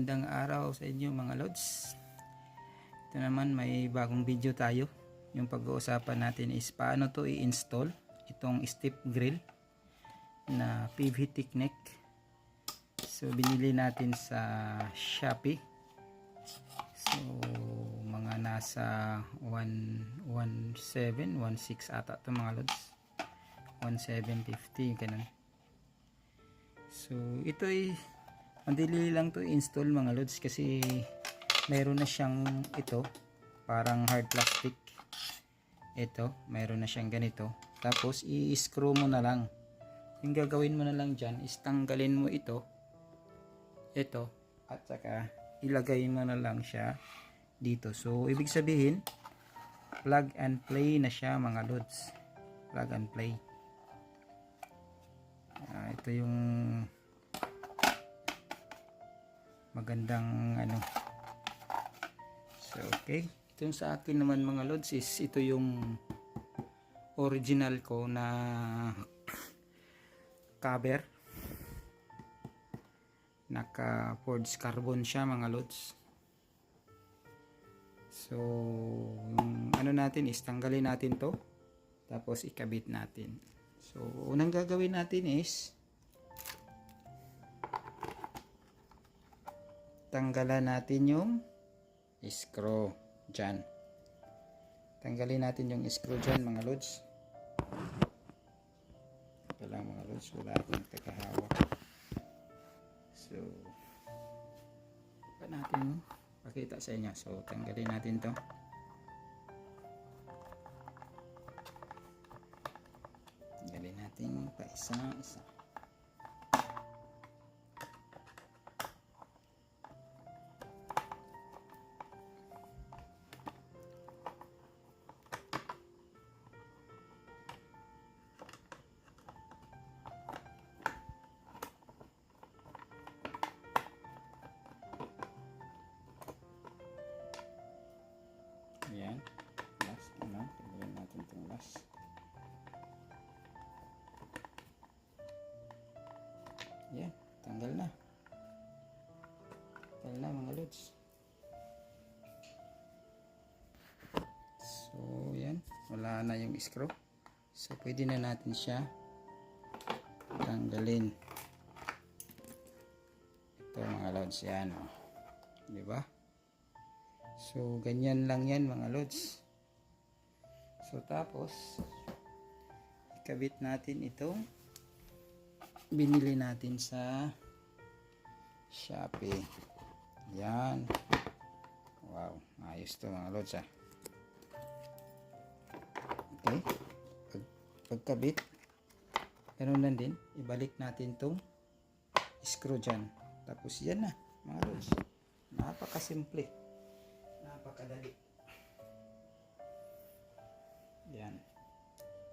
Magandang araw sa inyo mga lods. Ito naman may bagong video tayo. Yung pag-uusapan natin is paano to i-install itong step grill na PVT neck. So binili natin sa Shopee. So mga nasa 1.7, 1.6 ata ito mga lods. 1.750 ganun. So ito ay madali lang to install mga lods kasi mayroon na siyang ito parang hard plastic. Ito mayroon na siyang ganito, tapos i-screw mo na lang. Yung gagawin mo na lang dyan is tanggalin mo ito at saka ilagay mo na lang siya dito. So ibig sabihin plug and play na siya mga lods, plug and play. Ito yung magandang so okay, ito yung sa akin naman mga lods is ito yung original ko na cover, naka forged carbon siya mga lods. So yung natin is tanggalin natin to, tapos ikabit natin. So unang gagawin natin is tanggalan natin yung screw dyan. Tanggalin natin yung screw dyan mga lods. Ito lang mga lods, wala akong tagahawak. So pa natin pakita sa inyo. So tanggalin natin to. Tanggalin natin pa isa-isa. Ayan, last tanggalin natin itong last. Ayan, tanggal na mga lods. So yan, wala na yung screw. So pwede na natin siya tanggalin. Ito mga lods, yan diba? So ganyan lang yan mga lods. So tapos ikabit natin itong binili natin sa Shopee. Yan, wow, ayos to mga lods Okay, pagkabit ganun lang din, ibalik natin tong screw dyan, tapos yan na mga lods. Napakasimple, napakadali. Yan,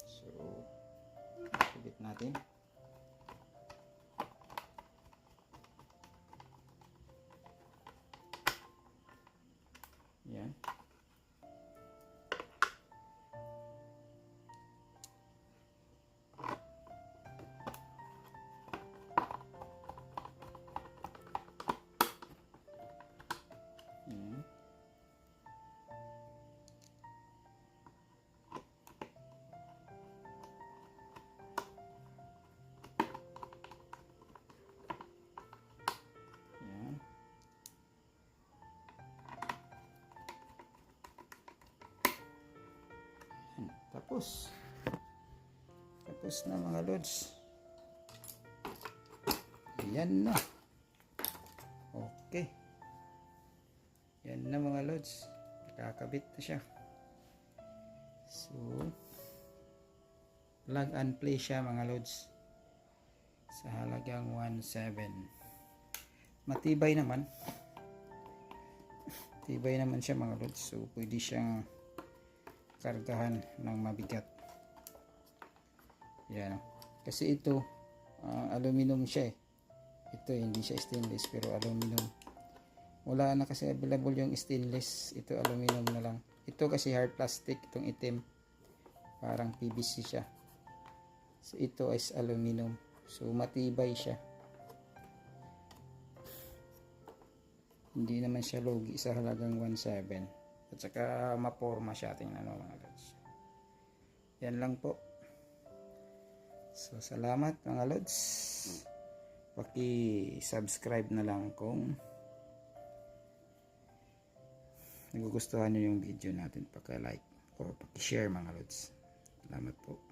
so ikabit natin. Yan. Yan. Yan. Tapos na mga lods. Yan na. Okay. Yan na mga lods. Nakakabit na siya. So plug and play siya mga lods. Sa halagang 1.7. Matibay naman. Tibay naman siya mga lods. So pwede siyang kargahan ng mabigat. Yan. Kasi ito aluminum siya Ito hindi siya stainless pero aluminum. Wala na kasi available yung stainless. Ito aluminum na lang. Ito kasi hard plastic, itong itim. Parang PVC siya. So ito is aluminum. So matibay siya. Hindi naman siya logi sa halagang 1.7. At saka maporma siya, tingnan mo mga lods. Yan lang po. So salamat mga lods. Paki-subscribe na lang kung nagugustuhan nyo yung video natin. Paki-like o paki-share mga lods. Salamat po.